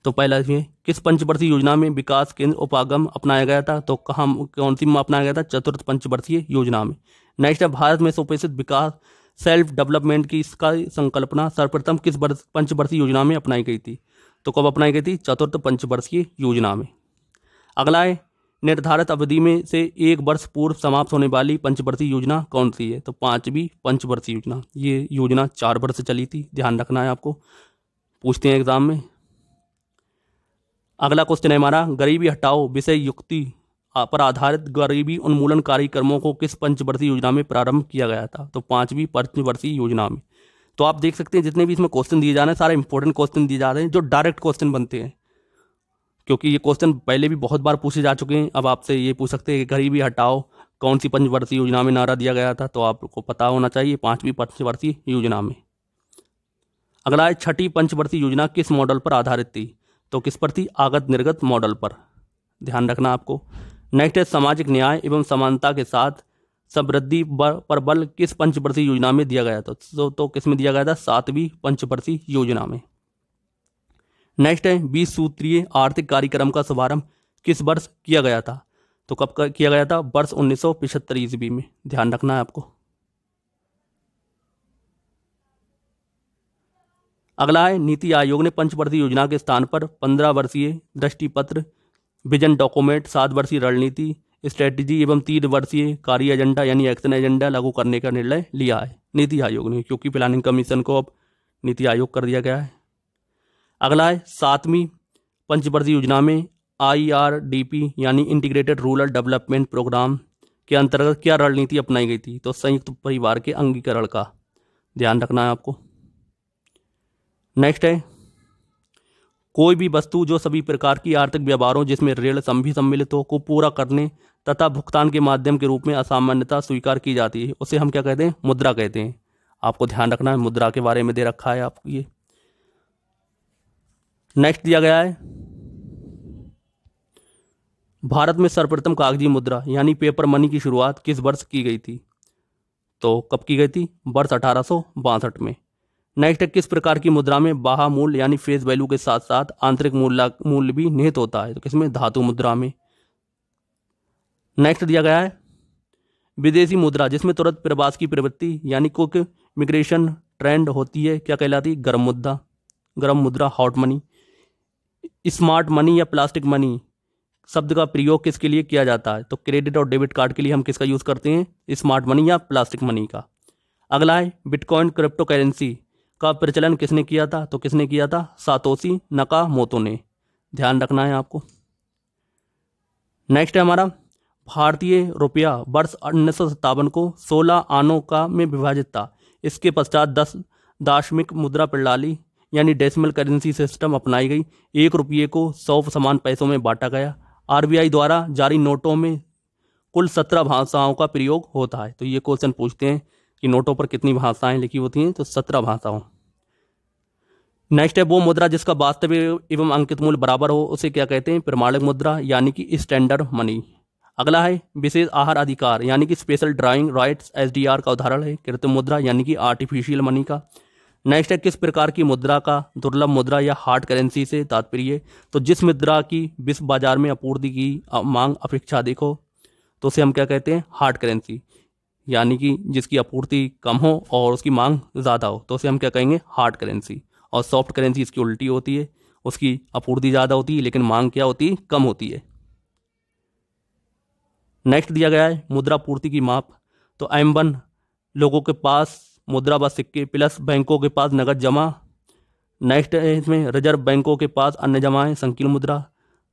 तो पहला इसमें किस पंचवर्षीय योजना में विकास केंद्र उपागम अपनाया गया था? तो कौन सी में अपनाया गया था? चतुर्थ पंचवर्षीय योजना में। नेक्स्ट है भारत में सुपोषित विकास सेल्फ डेवलपमेंट की इसका संकल्पना सर्वप्रथम किस पंचवर्षीय योजना में अपनाई गई थी? तो कब अपनाई गई थी? चतुर्थ पंचवर्षीय योजना में। अगला है निर्धारित अवधि में से एक वर्ष पूर्व समाप्त होने वाली पंचवर्षीय योजना कौन सी है? तो 5वीं पंचवर्षीय योजना। ये योजना 4 वर्ष चली थी, ध्यान रखना है आपको, पूछते हैं एग्जाम में। अगला क्वेश्चन है हमारा, गरीबी हटाओ विषय युक्ति पर आधारित गरीबी उन्मूलन कार्यक्रमों को किस पंचवर्षीय योजना में प्रारंभ किया गया था? तो 5वीं पंचवर्षीय योजना में। तो आप देख सकते हैं जितने भी इसमें क्वेश्चन दिए जा रहे हैं सारे इंपॉर्टेंट क्वेश्चन दिए जा रहे हैं जो डायरेक्ट क्वेश्चन बनते हैं, क्योंकि ये क्वेश्चन पहले भी बहुत बार पूछे जा चुके हैं। अब आपसे ये पूछ सकते हैं कि गरीबी हटाओ कौन सी पंचवर्षीय योजना में नारा दिया गया था? तो आपको पता होना चाहिए 5वीं पंचवर्षीय योजना में। अगला है छठी पंचवर्षीय योजना किस मॉडल पर आधारित थी? तो किस पर थी? आगत निर्गत मॉडल पर, ध्यान रखना आपको। नेक्स्ट है सामाजिक न्याय एवं समानता के साथ समृद्धि पर बल किस पंचवर्षीय योजना में दिया गया था? तो किस में दिया गया था? 7वीं पंचवर्षीय योजना में। नेक्स्ट है 20 सूत्रीय आर्थिक कार्यक्रम का शुभारंभ किस वर्ष किया गया था? तो कब किया गया था? वर्ष 1975 ईस्वी में, ध्यान रखना है आपको। अगला है नीति आयोग ने पंचवर्षीय योजना के स्थान पर 15 वर्षीय दृष्टिपत्र विजन डॉक्यूमेंट 7 वर्षीय रणनीति स्ट्रेटजी एवं 3 वर्षीय कार्य एजेंडा यानी एक्शन एजेंडा लागू करने का निर्णय लिया है नीति आयोग ने, क्योंकि प्लानिंग कमीशन को अब नीति आयोग कर दिया गया है। अगला है 7वीं पंचवर्षीय योजना में IRDP यानी इंटीग्रेटेड रूरल डेवलपमेंट प्रोग्राम के अंतर्गत क्या रणनीति अपनाई गई थी? तो संयुक्त परिवार के अंगीकरण का, ध्यान रखना है आपको। नेक्स्ट है कोई भी वस्तु जो सभी प्रकार की आर्थिक व्यवहारों जिसमें ऋण भी सम्मिलित हो को पूरा करने तथा भुगतान के माध्यम के रूप में असामान्यता स्वीकार की जाती है, उसे हम क्या कहते हैं? मुद्रा कहते हैं। आपको ध्यान रखना है, मुद्रा के बारे में दे रखा है आपको ये। नेक्स्ट दिया गया है भारत में सर्वप्रथम कागजी मुद्रा यानी पेपर मनी की शुरुआत किस वर्ष की गई थी? तो कब की गई थी? वर्ष 1862 में। नेक्स्ट है किस प्रकार की मुद्रा में बाह्य मूल्य यानी फेस वैल्यू के साथ साथ आंतरिक मूल्य भी निहित होता है? तो किसमें? धातु मुद्रा में। नेक्स्ट दिया गया है विदेशी मुद्रा जिसमें तुरंत प्रवास की प्रवृत्ति यानी क्विक मिग्रेशन ट्रेंड होती है, क्या कहलाती? गर्म मुद्रा हॉट मनी। स्मार्ट मनी या प्लास्टिक मनी शब्द का प्रयोग किसके लिए किया जाता है? तो क्रेडिट और डेबिट कार्ड के लिए हम किसका यूज करते हैं? स्मार्ट मनी या प्लास्टिक मनी का। अगला है बिटकॉइन क्रिप्टो करेंसी का प्रचलन किसने किया था? तो किसने किया था? सातोशी नकामोतो ने, ध्यान रखना है आपको। नेक्स्ट है हमारा भारतीय रुपया वर्ष 1957 को 16 आनों का में विभाजित था। इसके पश्चात 10 दार्शनिक मुद्रा प्रणाली यानी डेसिमल करेंसी सिस्टम अपनाई गई। 1 रुपये को 100 समान पैसों में बांटा गया। RBI द्वारा जारी नोटों में कुल 17 भाषाओं का प्रयोग होता है। तो ये क्वेश्चन पूछते हैं कि नोटों पर कितनी भाषाएं लिखी होती हैं? तो 17 भाषाओं। नेक्स्ट है वो मुद्रा जिसका वास्तविक एवं अंकित मूल्य बराबर हो उसे क्या कहते हैं? प्रमाणिक मुद्रा यानी कि स्टैंडर्ड मनी। अगला है विशेष आहार अधिकार यानी कि स्पेशल ड्राइंग राइट्स SDR का उदाहरण है कृत्रिम मुद्रा यानी कि आर्टिफिशियल मनी का। नेक्स्ट है किस प्रकार की मुद्रा का दुर्लभ मुद्रा या हार्ड करेंसी से तात्पर्य? तो जिस मुद्रा की विश्व बाजार में आपूर्ति की मांग अपेक्षा देखो तो उसे हम क्या कहते हैं? हार्ड करेंसी, यानी कि जिसकी आपूर्ति कम हो और उसकी मांग ज़्यादा हो तो उसे हम क्या कहेंगे? Hard currency. और सॉफ्ट करेंसी इसकी उल्टी होती है, उसकी आपूर्ति ज़्यादा होती है लेकिन मांग क्या होती है? कम होती है। नेक्स्ट दिया गया है मुद्रा पूर्ति की माप। तो M1 लोगों के पास मुद्रा व सिक्के प्लस बैंकों के पास नकद जमा। नेक्स्ट है इसमें रिजर्व बैंकों के पास अन्य जमाएं संकीर्ण मुद्रा।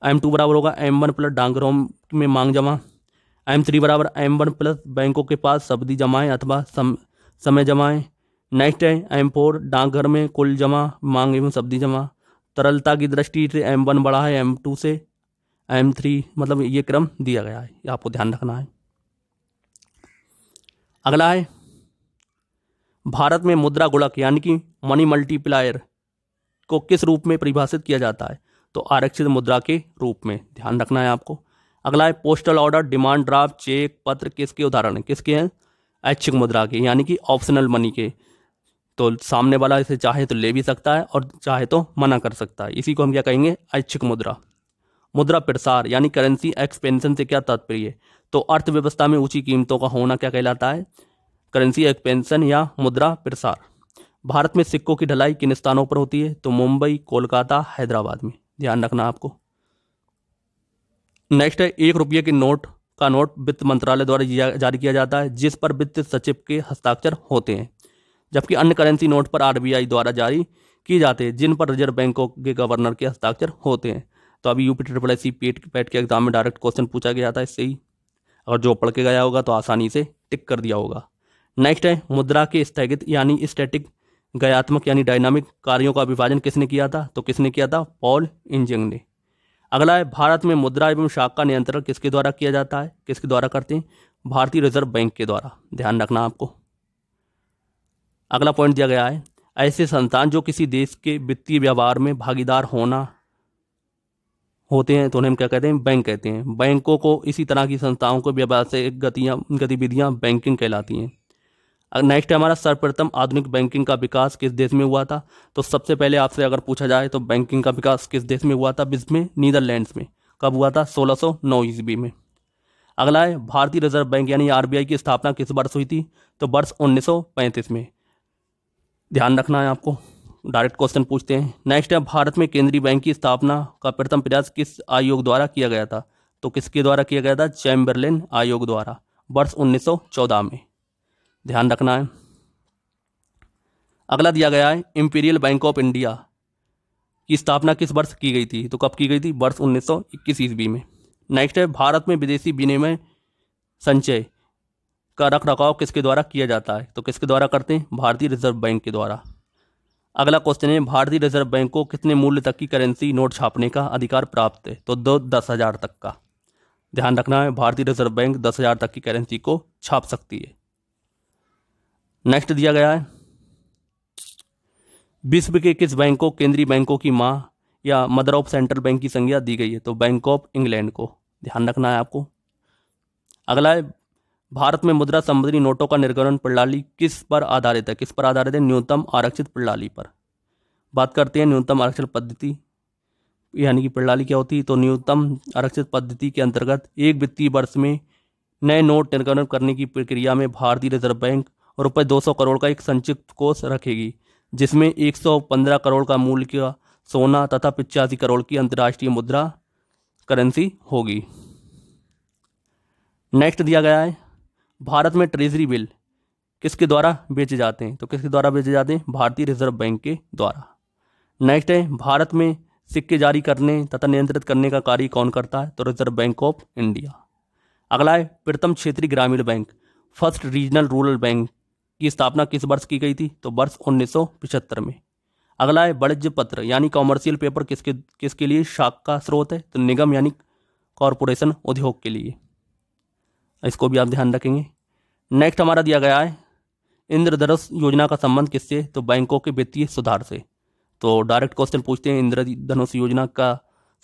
M2 बराबर होगा M1 प्लस डाकघरों में मांग जमा। M3 बराबर M1 प्लस बैंकों के पास सब्दी जमाएं अथवा समय जमाएं। नेक्स्ट है M4 डाकघर में कुल जमा मांग एवं सब्दी जमा। तरलता की दृष्टि से M1 बड़ा है M2 से, M3 मतलब ये क्रम दिया गया है, ये आपको ध्यान रखना है। अगला है भारत में मुद्रा गुणक यानी कि मनी मल्टीप्लायर को किस रूप में परिभाषित किया जाता है? तो आरक्षित मुद्रा के रूप में, ध्यान रखना है आपको। अगला है postal order, demand draft, cheque पत्र किसके उदाहरण है? किसके हैं? ऐच्छिक मुद्रा के यानी कि ऑप्शनल मनी के। तो सामने वाला इसे चाहे तो ले भी सकता है और चाहे तो मना कर सकता है, इसी को हम क्या कहेंगे? ऐच्छिक मुद्रा। मुद्रा प्रसार यानी करेंसी एक्सपेंशन से क्या तात्पर्य है? तो अर्थव्यवस्था में ऊंची कीमतों का होना क्या कहलाता है? करेंसी एक्सपेंशन या मुद्रा प्रसार। भारत में सिक्कों की ढलाई किन स्थानों पर होती है? तो मुंबई, कोलकाता, हैदराबाद में, ध्यान रखना आपको। नेक्स्ट है ₹1 के नोट का नोट वित्त मंत्रालय द्वारा जारी किया जाता है जिस पर वित्त सचिव के हस्ताक्षर होते हैं, जबकि अन्य करेंसी नोट पर RBI द्वारा जारी किए जाते हैं जिन पर रिजर्व बैंकों के गवर्नर के हस्ताक्षर होते हैं। तो अभी UPSSC पेट के एग्जाम में डायरेक्ट क्वेश्चन पूछा गया था इससे ही, और जो पढ़ के गया होगा तो आसानी से टिक कर दिया होगा। नेक्स्ट है मुद्रा के स्थगित यानी स्टैटिक, गयात्मक यानी डायनामिक कार्यों का विभाजन किसने किया था? तो किसने किया था? पॉल इंजंग ने। अगला है भारत में मुद्रा एवं शाख का नियंत्रण किसके द्वारा किया जाता है? किसके द्वारा करते हैं? भारतीय रिजर्व बैंक के द्वारा, ध्यान रखना आपको। अगला पॉइंट दिया गया है ऐसे संस्थान जो किसी देश के वित्तीय व्यवहार में भागीदार होते हैं तो उन्हें हम क्या कहते हैं? बैंक कहते हैं। बैंकों को इसी तरह की संस्थाओं को व्यावसायिक गतिविधियां बैंकिंग कहलाती हैं। नेक्स्ट है हमारा सर्वप्रथम आधुनिक बैंकिंग का विकास किस देश में हुआ था? तो सबसे पहले आपसे अगर पूछा जाए तो बैंकिंग का विकास किस देश में हुआ था? विश्व में नीदरलैंड्स में। कब हुआ था? 1609 ईस्वी में। अगला है भारतीय रिजर्व बैंक यानी RBI की स्थापना किस वर्ष हुई थी? तो वर्ष 1935 में, ध्यान रखना है आपको, डायरेक्ट क्वेश्चन पूछते हैं। नेक्स्ट है भारत में केंद्रीय बैंक की स्थापना का प्रथम प्रयास किस आयोग द्वारा किया गया था? तो किसके द्वारा किया गया था? चैम्बरलेन आयोग द्वारा, वर्ष 1914 में, ध्यान रखना है। अगला दिया गया है इंपीरियल बैंक ऑफ इंडिया की स्थापना किस वर्ष की गई थी? तो कब की गई थी? वर्ष 1921 ईस्वी में। नेक्स्ट है भारत में विदेशी विनिमय संचय का रख रखाव किसके द्वारा किया जाता है? तो किसके द्वारा करते हैं? भारतीय रिजर्व बैंक के द्वारा। अगला क्वेश्चन है भारतीय रिजर्व बैंक को कितने मूल्य तक की करेंसी नोट छापने का अधिकार प्राप्त है? तो 10,000 तक का, ध्यान रखना है। भारतीय रिजर्व बैंक 10,000 तक की करेंसी को छाप सकती है। नेक्स्ट दिया गया है विश्व के किस बैंक को केंद्रीय बैंकों की मां या मदर ऑफ सेंट्रल बैंक की संज्ञा दी गई है? तो बैंक ऑफ इंग्लैंड को, ध्यान रखना है आपको। अगला है भारत में मुद्रा संबंधी नोटों का निर्गमन प्रणाली किस पर आधारित है? किस पर आधारित है? न्यूनतम आरक्षित प्रणाली पर। बात करते हैं न्यूनतम आरक्षित पद्धति यानी कि प्रणाली क्या होती है? तो न्यूनतम आरक्षित पद्धति के अंतर्गत एक वित्तीय वर्ष में नए नोट निर्गमन करने की प्रक्रिया में भारतीय रिजर्व बैंक रुपये 200 करोड़ का एक संचित कोष रखेगी जिसमें 115 करोड़ का मूल्य का सोना तथा 85 करोड़ की अंतर्राष्ट्रीय मुद्रा करेंसी होगी। नेक्स्ट दिया गया है भारत में ट्रेजरी बिल किसके द्वारा बेचे जाते हैं? तो किसके द्वारा बेचे जाते हैं? भारतीय रिजर्व बैंक के द्वारा। नेक्स्ट है भारत में सिक्के जारी करने तथा नियंत्रित करने का कार्य कौन करता है? तो रिजर्व बैंक ऑफ इंडिया। अगला है प्रथम क्षेत्रीय ग्रामीण bank, first regional rural bank की स्थापना किस वर्ष की गई थी? तो वर्ष 1975 में। अगला है वाणिज्य पत्र यानी कॉमर्शियल पेपर किसके लिए शाख का स्रोत है? तो निगम यानी कॉरपोरेशन, उद्योग के लिए, इसको भी आप ध्यान रखेंगे। नेक्स्ट हमारा दिया गया है इंद्रधनुष योजना का संबंध किससे? तो बैंकों के वित्तीय सुधार से। तो डायरेक्ट क्वेश्चन पूछते हैं इंद्रधनुष योजना का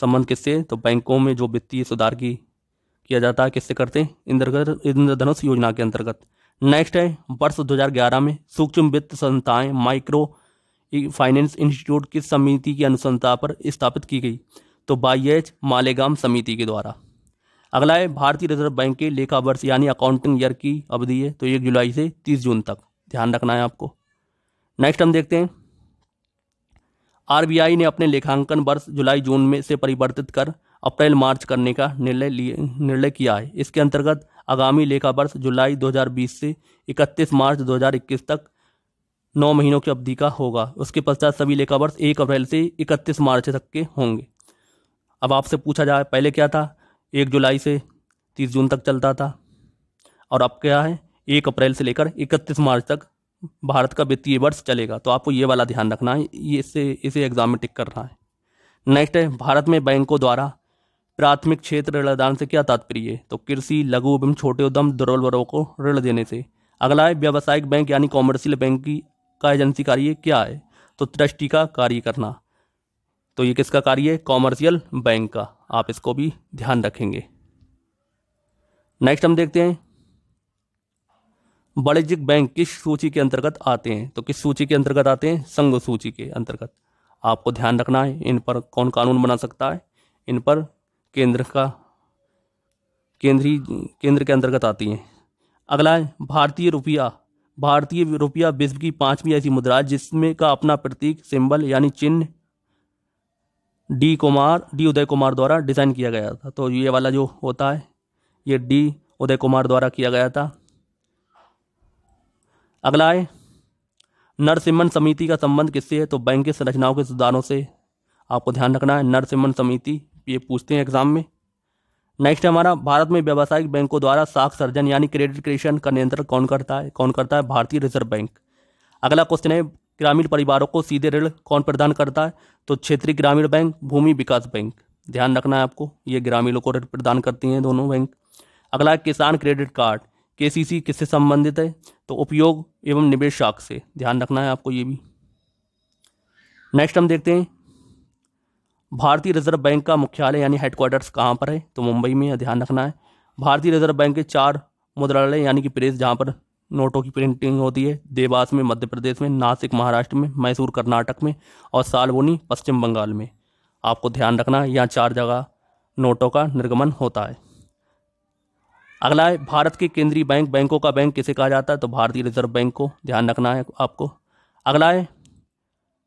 संबंध किससे? तो बैंकों में जो वित्तीय सुधार किया जाता है किससे करते हैं? इंद्रधनुष योजना के अंतर्गत। नेक्स्ट है वर्ष 2011 में सूक्ष्म वित्त संस्थाएं माइक्रो फाइनेंस इंस्टीट्यूट किस समिति की अनुशंसा पर स्थापित की गई? तो YH मालेगाम समिति के द्वारा। अगला है भारतीय रिजर्व बैंक के लेखा वर्ष यानी अकाउंटिंग ईयर की अवधि है तो 1 जुलाई से 30 जून तक, ध्यान रखना है आपको। नेक्स्ट हम देखते हैं RBI ने अपने लेखांकन वर्ष जुलाई जून में से परिवर्तित कर अप्रैल मार्च करने का निर्णय किया है। इसके अंतर्गत आगामी लेखा वर्ष जुलाई 2020 से 31 मार्च 2021 तक 9 महीनों की अवधि का होगा। उसके पश्चात सभी लेखा वर्ष 1 अप्रैल से 31 मार्च तक के होंगे। अब आपसे पूछा जाए पहले क्या था, 1 जुलाई से 30 जून तक चलता था, और अब क्या है 1 अप्रैल से लेकर 31 मार्च तक भारत का वित्तीय वर्ष चलेगा। तो आपको ये वाला ध्यान रखना है, ये इसे एग्जाम में टिक करना है। नेक्स्ट है, भारत में बैंकों द्वारा प्राथमिक क्षेत्र ऋणदान से क्या तात्पर्य है, तो कृषि, लघु एवं छोटे उद्यम, दुर्बल वर्गों को ऋण देने से। अगला है, व्यावसायिक बैंक यानी कॉमर्शियल बैंक की का एजेंसी कार्य क्या है, तो ट्रस्टी का कार्य करना। तो ये किसका कार्य है, कॉमर्शियल बैंक का, आप इसको भी ध्यान रखेंगे। नेक्स्ट हम देखते हैं, वाणिज्यिक बैंक किस सूची के अंतर्गत आते हैं, तो किस सूची के अंतर्गत आते हैं, संघ सूची के अंतर्गत। आपको ध्यान रखना है इन पर कौन कानून बना सकता है, इन पर केंद्र के अंतर्गत आती हैं। अगला है, भारतीय रुपया विश्व की 5वीं ऐसी मुद्रा जिसमें का अपना प्रतीक, सिंबल यानी चिन्ह डी उदय कुमार द्वारा डिजाइन किया गया था। तो ये वाला जो होता है ये डी उदय कुमार द्वारा किया गया था। अगला है, नरसिम्हन समिति का संबंध किससे है, तो बैंक की संरचनाओं के सुधारों से। आपको ध्यान रखना है, नरसिम्हन समिति, ये पूछते हैं एग्जाम में। नेक्स्ट है हमारा, भारत में व्यावसायिक बैंकों द्वारा साख सर्जन यानी क्रेडिट क्रिएशन का नियंत्रण कौन करता है, भारतीय रिजर्व बैंक। अगला क्वेश्चन है, ग्रामीण परिवारों को सीधे ऋण कौन प्रदान करता है, तो क्षेत्रीय ग्रामीण बैंक, भूमि विकास बैंक। ध्यान रखना है आपको, ये ग्रामीणों को ऋण प्रदान करती हैं दोनों बैंक। अगला है, किसान क्रेडिट कार्ड, केसीसी किससे संबंधित है, तो उपयोग एवं निवेश शाख से। ध्यान रखना है आपको ये भी। नेक्स्ट हम देखते हैं, भारतीय रिजर्व बैंक का मुख्यालय यानी हेडक्वार्टर्स कहाँ पर है, तो मुंबई में है, ध्यान रखना है। भारतीय रिजर्व बैंक के 4 मुद्रालय यानी कि प्रेस जहाँ पर नोटों की प्रिंटिंग होती है, देवास में मध्य प्रदेश में, नासिक महाराष्ट्र में, मैसूर कर्नाटक में और सालबोनी पश्चिम बंगाल में। आपको ध्यान रखना है, यहाँ 4 जगह नोटों का निर्गमन होता है। अगला है, भारत के केंद्रीय बैंकों का बैंक किसे कहा जाता है, तो भारतीय रिजर्व बैंक को। ध्यान रखना है आपको। अगला है,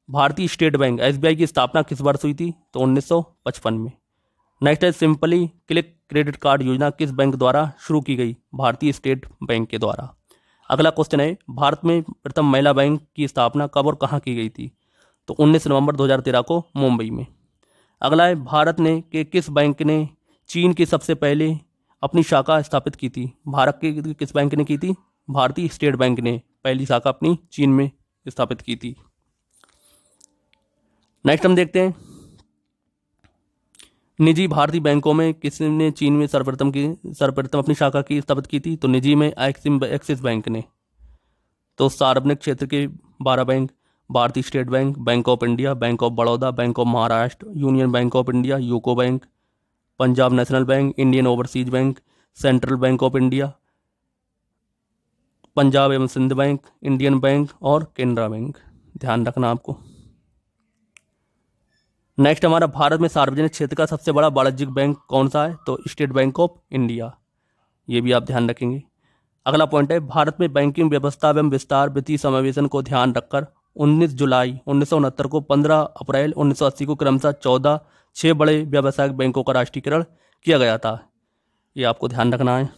भारतीय स्टेट बैंक एसबीआई की स्थापना किस वर्ष हुई थी, तो 1955 में। नेक्स्ट है, सिंपली क्लिक क्रेडिट कार्ड योजना किस बैंक द्वारा शुरू की गई, भारतीय स्टेट बैंक के द्वारा। अगला क्वेश्चन है, भारत में प्रथम महिला बैंक की स्थापना कब और कहाँ की गई थी, तो 19 नवंबर 2013 को मुंबई में। अगला है, भारत ने के किस बैंक ने चीन की सबसे पहले अपनी शाखा स्थापित की थी, भारत के किस बैंक ने की थी, भारतीय स्टेट बैंक ने पहली शाखा अपनी चीन में स्थापित की थी। नेक्स्ट हम देखते हैं, निजी भारतीय बैंकों में किसने चीन में सर्वप्रथम अपनी शाखा की स्थापित की थी, तो निजी में एक्सिस बैंक ने। तो सार्वजनिक क्षेत्र के 12 बैंक, भारतीय state bank, bank of India, bank of Baroda, bank of Maharashtra, union bank of India, UCO bank, Punjab national bank, Indian overseas bank, central bank of India, Punjab एवं सिंध बैंक, इंडियन बैंक और केनरा बैंक। ध्यान रखना आपको। नेक्स्ट हमारा, भारत में सार्वजनिक क्षेत्र का सबसे बड़ा वाणिज्यिक बैंक कौन सा है, तो स्टेट बैंक ऑफ इंडिया। ये भी आप ध्यान रखेंगे। अगला पॉइंट है, भारत में बैंकिंग व्यवस्था एवं विस्तार वित्तीय समावेशन को ध्यान रखकर 19 जुलाई 1969 को 15 अप्रैल 1980 को क्रमशः 6 बड़े व्यावसायिक बैंकों का राष्ट्रीयकरण किया गया था। ये आपको ध्यान रखना है।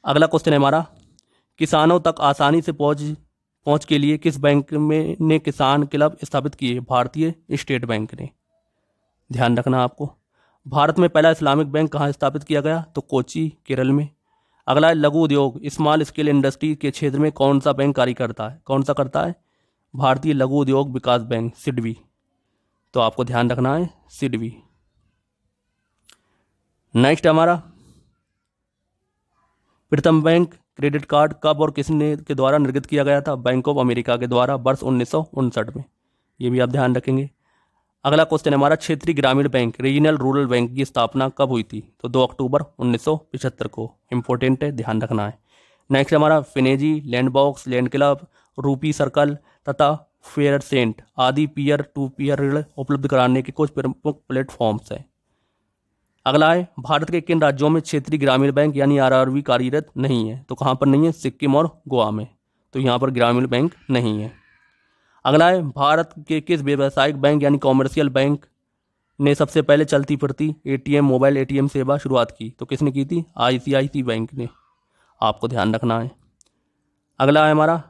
अगला क्वेश्चन है हमारा, किसानों तक आसानी से पहुंच के लिए किस बैंक ने किसान क्लब स्थापित किए, भारतीय स्टेट बैंक ने। ध्यान रखना आपको। भारत में पहला इस्लामिक बैंक कहाँ स्थापित किया गया, तो कोची, केरल में। अगला है, लघु उद्योग स्मॉल स्केल इंडस्ट्री के क्षेत्र में कौन सा बैंक कार्य करता है, कौन सा करता है, भारतीय लघु उद्योग विकास बैंक, सिडबी। तो आपको ध्यान रखना है, सिडबी। नेक्स्ट हमारा, प्रथम बैंक क्रेडिट कार्ड कब और किसने के द्वारा निर्गत किया गया था, बैंक ऑफ अमेरिका के द्वारा वर्ष 1959 में। ये भी आप ध्यान रखेंगे। अगला क्वेश्चन है हमारा, क्षेत्रीय ग्रामीण बैंक रीजनल रूरल बैंक की स्थापना कब हुई थी, तो 2 अक्टूबर 1975 को। इंपॉर्टेंट है, ध्यान रखना है। नेक्स्ट हमारा, फिनेजी, लैंडबॉक्स, लैंड क्लब, रूपी सर्कल तथा फेयर सेंट आदि पीयर टू पीयर ऋण उपलब्ध कराने के कुछ प्रमुख प्लेटफॉर्म्स हैं। अगला है, भारत के किन राज्यों में क्षेत्रीय ग्रामीण बैंक यानी आरआरबी कार्यरत नहीं है, तो कहाँ पर नहीं है, सिक्किम और गोवा में। तो यहाँ पर ग्रामीण बैंक नहीं है। अगला है, भारत के किस व्यावसायिक बैंक यानी कॉमर्शियल बैंक ने सबसे पहले चलती फिरती एटीएम मोबाइल एटीएम सेवा शुरुआत की, तो किसने की थी, आईसीआईसी बैंक ने। आपको ध्यान रखना है। अगला है हमारा,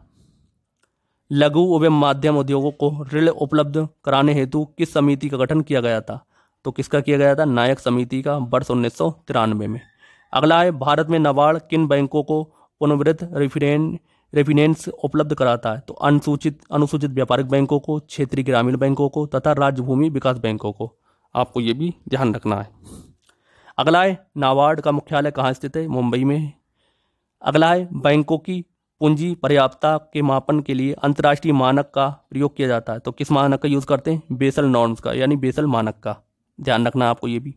लघु एवं माध्यम उद्योगों को ऋण उपलब्ध कराने हेतु किस समिति का गठन किया गया था? तो किसका किया गया था? नायक समिति का, वर्ष 1993 में। अगला है, भारत में नाबार्ड किन बैंकों को पुनर्वितरित रेफिनेंस उपलब्ध कराता है? तो अनुसूचित व्यापारिक बैंकों को, क्षेत्रीय ग्रामीण बैंकों को तथा राज्य भूमि विकास बैंकों को। आपको ये भी ध्यान रखना है। अगला है, नाबार्ड का मुख्यालय कहाँ स्थित है? मुंबई में है। अगला है, बैंकों की पूंजी पर्याप्तता के मापन के लिए अंतर्राष्ट्रीय मानक का प्रयोग किया जाता है। तो किस मानक का यूज करते हैं? बेसल नॉर्म्स का, यानी बेसल मानक का। ध्यान रखना आपको ये भी।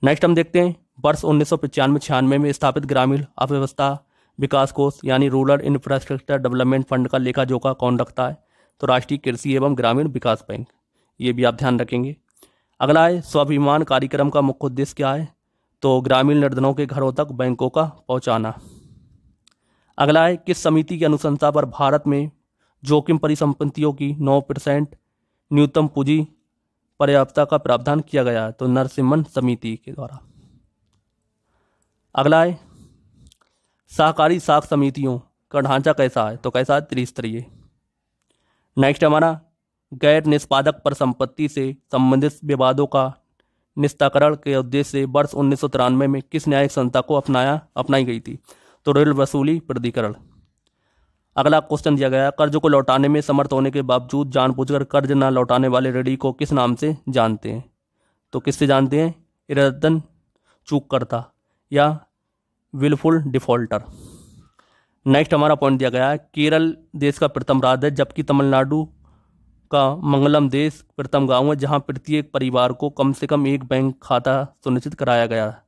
नेक्स्ट हम देखते हैं, वर्ष 1995-96 में स्थापित ग्रामीण अर्थव्यवस्था विकास कोष यानी रूरल इंफ्रास्ट्रक्चर डेवलपमेंट फंड का लेखा जोखा कौन रखता है? तो राष्ट्रीय कृषि एवं ग्रामीण विकास बैंक। ये भी आप ध्यान रखेंगे। अगला है, स्वाभिमान कार्यक्रम का मुख्य उद्देश्य क्या है? तो ग्रामीण निर्धनों के घरों तक बैंकों का पहुंचाना। अगला है, किस समिति की अनुशंसा पर भारत में जोखिम परिसंपत्तियों की 9% न्यूनतम पूंजी पर्याप्तता का प्रावधान किया गया है? तो नरसिम्हन समिति के द्वारा। अगला है, सहकारी साख समितियों का ढांचा कैसा है? तो कैसा है? त्रिस्तरीय। नेक्स्ट हमारा, गैर निष्पादक परिसंपत्ति से संबंधित विवादों का निस्तारण के उद्देश्य से वर्ष 1993 में किस न्यायिक संस्था को अपनाई गई थी? तो ऋण वसूली प्राधिकरण। अगला क्वेश्चन दिया गया, कर्ज को लौटाने में समर्थ होने के बावजूद जानबूझकर कर्ज न लौटाने वाले ऋणी को किस नाम से जानते हैं? तो किससे जानते हैं? इरादतन चूककर्ता या विलफुल डिफॉल्टर। नेक्स्ट हमारा पॉइंट दिया गया है, केरल देश का प्रथम राज्य है जबकि तमिलनाडु का मंगलम देश प्रथम गांव है जहां प्रत्येक परिवार को कम से कम एक बैंक खाता सुनिश्चित कराया गया है।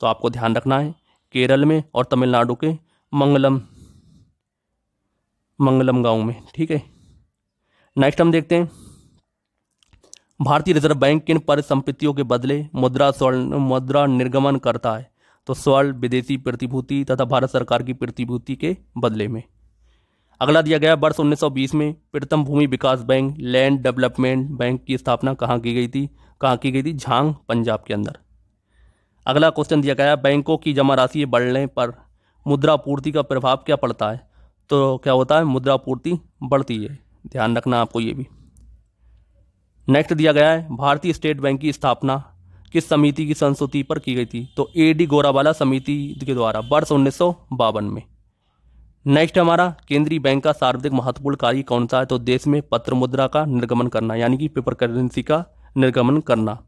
तो आपको ध्यान रखना है, केरल में और तमिलनाडु के मंगलम गांव में। ठीक है। नेक्स्ट हम देखते हैं, भारतीय रिजर्व बैंक किन परिसंपत्तियों के बदले मुद्रा निर्गमन करता है? तो स्वर्ण, विदेशी प्रतिभूति तथा भारत सरकार की प्रतिभूति के बदले में। अगला दिया गया, वर्ष 1920 में प्रथम भूमि विकास बैंक लैंड डेवलपमेंट बैंक की स्थापना कहाँ की गई थी? झांग, पंजाब के अंदर। अगला क्वेश्चन दिया गया, बैंकों की जमा राशि बढ़ने पर मुद्रापूर्ति का प्रभाव क्या पड़ता है? तो क्या होता है? मुद्रापूर्ति बढ़ती है। ध्यान रखना आपको ये भी। नेक्स्ट दिया गया है, भारतीय स्टेट बैंक की स्थापना किस समिति की संस्तुति पर की गई थी? तो A.D. गोरावाला समिति के द्वारा, वर्ष 1952 में। नेक्स्ट हमारा, केंद्रीय बैंक का सर्वाधिक महत्वपूर्ण कार्य कौन सा है? तो देश में पत्र मुद्रा का निर्गमन करना, यानी कि पेपर करेंसी का निर्गमन करना।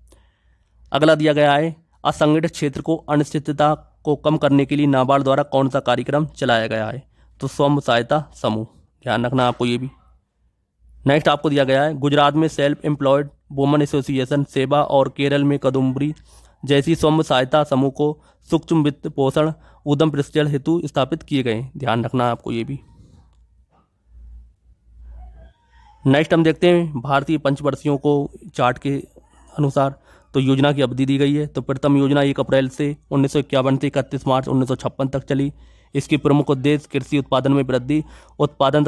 अगला दिया गया है, असंगठित क्षेत्र को अनिश्चितता को कम करने के लिए नाबार्ड द्वारा कौन सा कार्यक्रम चलाया गया है? तो स्वयं सहायता समूह। ध्यान रखना आपको ये भी। नेक्स्ट आपको दिया गया है, गुजरात में सेल्फ एम्प्लॉयड वुमन एसोसिएशन सेवा और केरल में कदुम्बरी जैसी स्वयं सहायता समूह को सूक्ष्म वित्त पोषण उद्यम प्रशिक्षण हेतु स्थापित किए गए। ध्यान रखना आपको ये भी। नेक्स्ट हम देखते हैं, भारतीय पंचवर्षीयों को चार्ट के अनुसार तो योजना की अवधि दी गई है। तो प्रथम योजना 1 अप्रैल से 1951 से 31 मार्च 1956 तक चली। इसकी प्रमुख उद्देश्य कृषि उत्पादन में वृद्धि, उत्पादन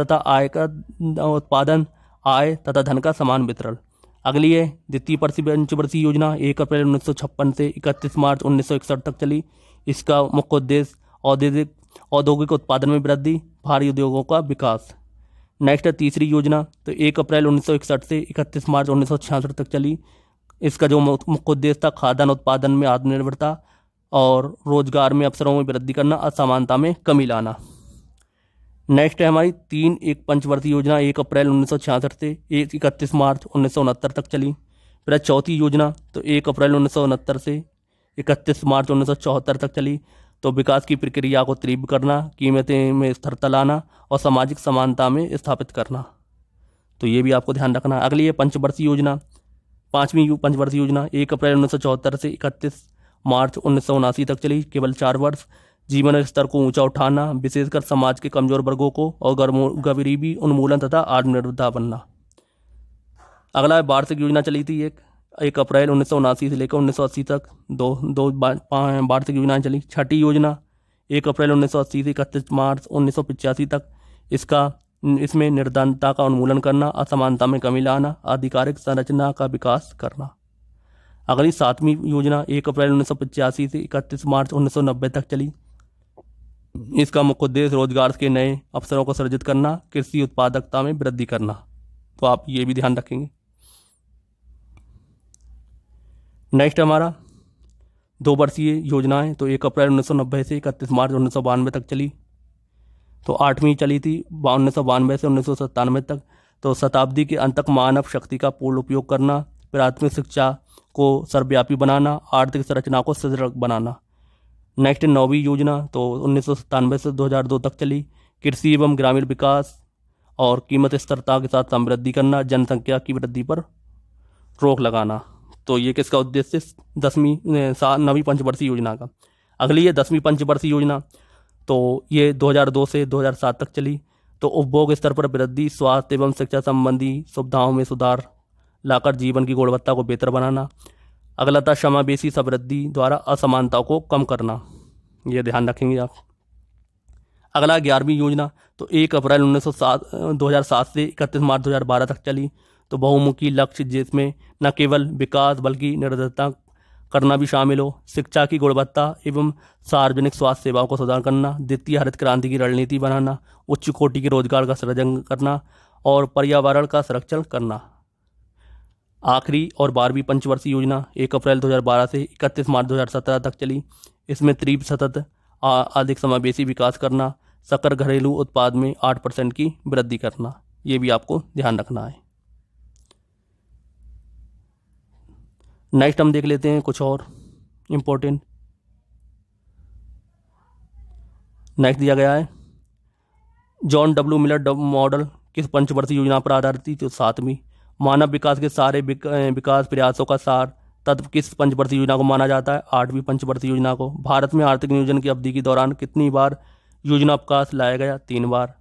आय तथा धन का समान वितरण। अगली है द्वितीय पंचवर्षीय योजना 1 अप्रैल 1956 से 31 मार्च 1961 तक चली। इसका मुख्य उद्देश्य औद्योगिक उत्पादन में वृद्धि, भारी उद्योगों का विकास। नेक्स्ट है तीसरी योजना, तो 1 अप्रैल 1961 से 31 मार्च 1966 तक चली। इसका जो मुख्य उद्देश्य था खाद्यान्न उत्पादन में आत्मनिर्भरता और रोजगार में अवसरों में वृद्धि करना, असमानता में कमी लाना। नेक्स्ट है हमारी 3 पंचवर्षीय योजना 1 अप्रैल 1966 से 31 मार्च 1969 तक चली। फिर चौथी योजना तो 1 अप्रैल 1969 से 31 मार्च 1974 तक चली। तो विकास की प्रक्रिया को तीव्र करना, कीमतें में स्थिरता लाना और सामाजिक समानता में स्थापित करना। तो ये भी आपको ध्यान रखना। अगली है पंचवर्षीय योजना, 5वीं पंचवर्षीय योजना 1 अप्रैल 1974 से 31 मार्च 1979 तक चली। केवल 4 वर्ष। जीवन स्तर को ऊंचा उठाना, विशेषकर समाज के कमजोर वर्गों को, और गरीबी उन्मूलन तथा आत्मनिर्भरता बनना। अगला है वार्षिक योजना चली थी 1 अप्रैल 1979 से लेकर 1980 तक दो वार्षिक योजनाएं चली। छठी योजना 1 अप्रैल 1980 से 31 मार्च 1985 तक। इसमें निर्धनता का उन्मूलन करना, असमानता में कमी लाना, आधिकारिक संरचना का विकास करना। अगली 7वीं योजना 1 अप्रैल 1985 से 31 मार्च 1990 तक चली। इसका मुख्य उद्देश्य रोजगार के नए अवसरों को सृजित करना, कृषि उत्पादकता में वृद्धि करना। तो आप ये भी ध्यान रखेंगे। नेक्स्ट हमारा 2 वर्षीय योजनाएं, तो 1 अप्रैल 1990 से 31 मार्च 1992 तक चली। तो 8वीं चली थी 1992 से 1997 तक। तो शताब्दी के अंत तक मानव शक्ति का पूर्ण उपयोग करना, प्राथमिक शिक्षा को सर्वव्यापी बनाना, आर्थिक संरचना को सुदृढ़ बनाना। नेक्स्ट 9वीं योजना, तो 1997 से 2002 तक चली। कृषि एवं ग्रामीण विकास और कीमत स्थिरता के साथ समृद्धि करना, जनसंख्या की वृद्धि पर रोक लगाना। तो ये किसका उद्देश्य? 9वीं पंचवर्षीय योजना का। अगली है 10वीं पंचवर्षीय योजना, तो ये 2002 से 2007 तक चली। तो उपभोग स्तर पर वृद्धि, स्वास्थ्य एवं शिक्षा संबंधी सुविधाओं में सुधार लाकर जीवन की गुणवत्ता को बेहतर बनाना। अगला था समावेशी समृद्धि द्वारा असमानताओं को कम करना, ये ध्यान रखेंगे आप। अगला 11वीं योजना, तो 1 अप्रैल 2007 से 31 मार्च 2012 तक चली। तो बहुमुखी लक्ष्य जिसमें न केवल विकास बल्कि निरंतरता करना भी शामिल हो, शिक्षा की गुणवत्ता एवं सार्वजनिक स्वास्थ्य सेवाओं को सुधार करना, द्वितीय हरित क्रांति की रणनीति बनाना, उच्च कोटि के रोजगार का सृजन करना और पर्यावरण का संरक्षण करना। आखिरी और 12वीं पंचवर्षीय योजना 1 अप्रैल 2012 से 31 मार्च 2017 तक चली। इसमें तीव्र सतत अधिक समावेशी विकास करना, सकल घरेलू उत्पाद में 8% की वृद्धि करना, ये भी आपको ध्यान रखना है। नेक्स्ट हम देख लेते हैं कुछ और इम्पोर्टेंट। नेक्स्ट दिया गया है जॉन डब्ल्यू मिलर मॉडल किस पंचवर्षीय योजना पर आधारित थी? तो 7वीं। मानव विकास के सारे विकास प्रयासों का सार तत्व किस पंचवर्षीय योजना को माना जाता है? 8वीं पंचवर्षीय योजना को। भारत में आर्थिक नियोजन की अवधि के दौरान कितनी बार योजना अवकाश लाया गया? 3 बार।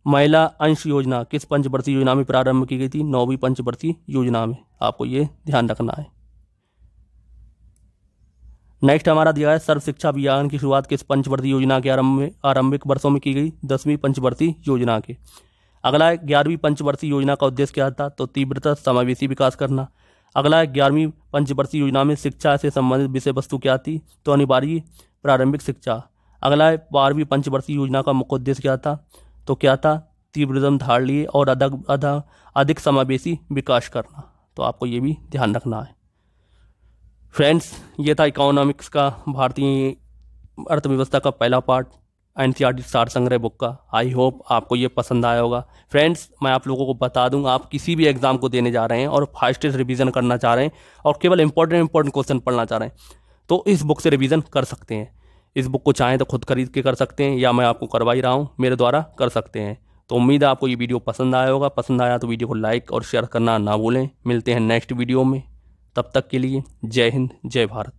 महिला अंश योजना किस पंचवर्षीय योजना में प्रारंभ की गई थी? 9वीं पंचवर्षीय योजना में। आपको ये ध्यान रखना है। नेक्स्ट हमारा दिया है सर्व शिक्षा अभियान की शुरुआत किस पंचवर्षीय योजना के आरंभिक वर्षों में की गई? 10वीं पंचवर्षीय योजना के। अगला है 11वीं पंचवर्षीय योजना का उद्देश्य क्या था? तो तीव्रता समावेशी विकास करना। अगला है 11वीं पंचवर्षीय योजना में शिक्षा से संबंधित विषय वस्तु क्या थी? तो अनिवार्य प्रारंभिक शिक्षा। अगला है 12वीं पंचवर्षीय योजना का मुख्य उद्देश्य क्या था? तो क्या था? तीव्रतम धारणीय और अधिक समावेशी विकास करना। तो आपको ये भी ध्यान रखना है। फ्रेंड्स, ये था इकोनॉमिक्स का भारतीय अर्थव्यवस्था का पहला पार्ट एनसीईआरटी सार संग्रह बुक का। आई होप आपको ये पसंद आया होगा। फ्रेंड्स, मैं आप लोगों को बता दूं, आप किसी भी एग्जाम को देने जा रहे हैं और फास्टेस्ट रिवीजन करना चाह रहे हैं और केवल इंपॉर्टेंट क्वेश्चन पढ़ना चाह रहे हैं, तो इस बुक से रिवीजन कर सकते हैं। इस बुक को चाहें तो खुद खरीद के कर सकते हैं या मैं आपको करवा ही रहा हूँ, मेरे द्वारा कर सकते हैं। तो उम्मीद है आपको ये वीडियो पसंद आया होगा। पसंद आया तो वीडियो को लाइक और शेयर करना ना भूलें। मिलते हैं नेक्स्ट वीडियो में, तब तक के लिए जय हिंद, जय भारत।